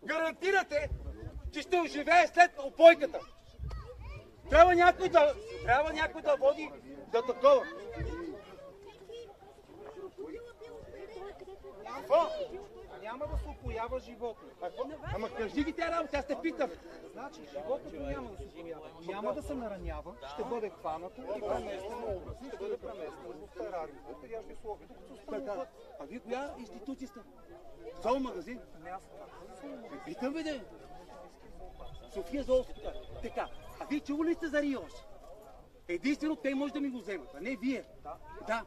гарантирате, че ще оживее след опойката. Трябва някой да води да такова. Какво? Няма да се опоява животно. Ама кажи ги тя работа, аз те питам. Значи животното няма да се опоява. Няма да се наранява, ще бъде хванато и преместено. Ще бъде преместено в терариумите, седящи условия. А вие коя институция сте? Зоомагазин? Не, аз съм. Питам ви да. София зоолска. Така. А вие чували ли сте за РИОС? Единствено те може да ми го вземат, а не вие. Да.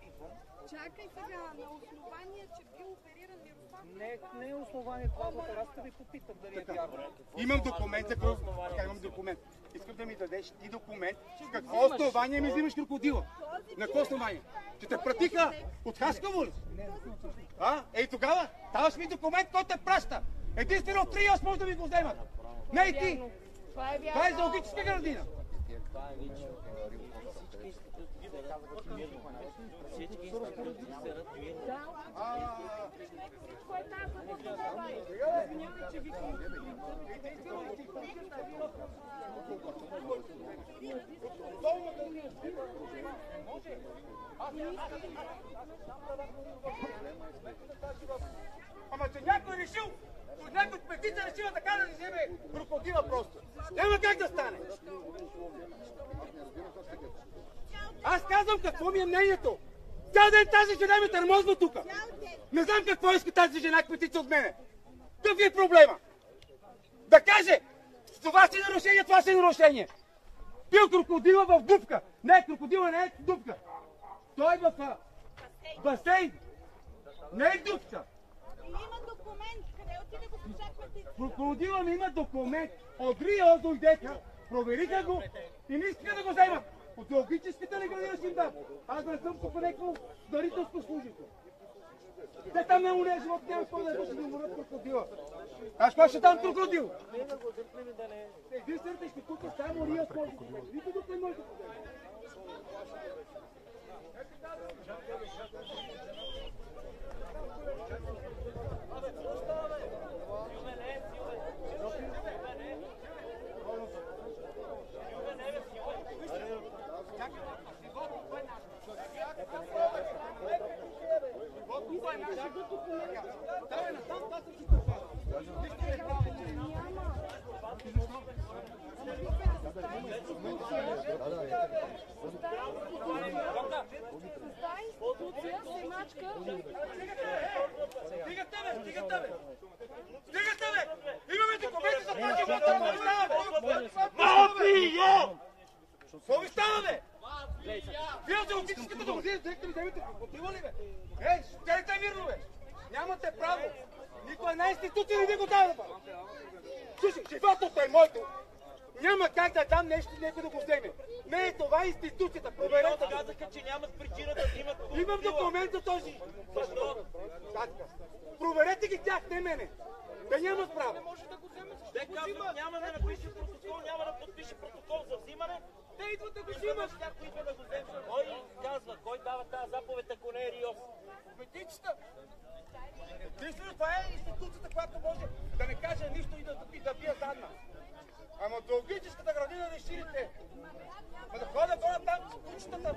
Чакай сега, на основание, че бил опериран Мирослав... Не е основание това, аз ще ви попитам дали е вярно. Имам документ, имам документ. Искам да ми дадеш ти документ. С какво основание ми взимаш крокодила? На какво основание? Че те пратиха от Хасково ли? Ей тогава, даваш ми документ, който те праща. Единствено от РИОС може да ми го вземат. Не и ти. Това е зоологическа градина. Всички институции се ратуират. Всичко е тази извинявай, че викам. Ама че някой решил, от някой петица решила така да ни вземе крокодила просто. Няма как да стане. Аз казвам какво ми е мнението. Цял ден тази жена ме търмозва тука. Не знам какво иска тази жена петица от мене. Какъв е проблема? Да каже, това си нарушение, това си нарушение. Пил крокодила в дупка. Не, крокодила не е дупка. Той е в басейн. Не е дупка. Има документ. Къде отиде госпожа Петица? Крокодила ми има документ. От РИОС дойдеха, провериха го и не искаха да го вземат. От зоологическата ли градина си им дам? Аз да не съм тук някакво дарителско служител. Те там не умре живот, няма какво да ще да умрат крокодила. Аз кога ще дам крокодил? Единствената институция само РИОС може да бъде. Никой друг не може да бъде. Стигате бе! Имаме документи за това, че какво ви става бе? Вие от зоологическата магазина директор ми вземете крокодила ли бе? Щелите мирно бе! Нямате право! Никой една институция не ви го дава бе! Слушай, животното е моето! Няма как да дам нещо и някой да го вземе. Не е това институцията, проверете. Казаха, че нямат причина да взимат. Имам документ за този. Защо? Проверете ги тях, не мене. Да нямат право. Те казват, няма да напише протокол, няма да подпише протокол за взимане. Те идват да го взимат. Някой идва да го вземе. Кой казва, кой дава тази заповед, ако не е РИОС? Петицата. Единствено това е институцията, която може да не каже нищо и да бие задна. Ама зоологическата градина не ширите. Ма да ходя там с кучетата.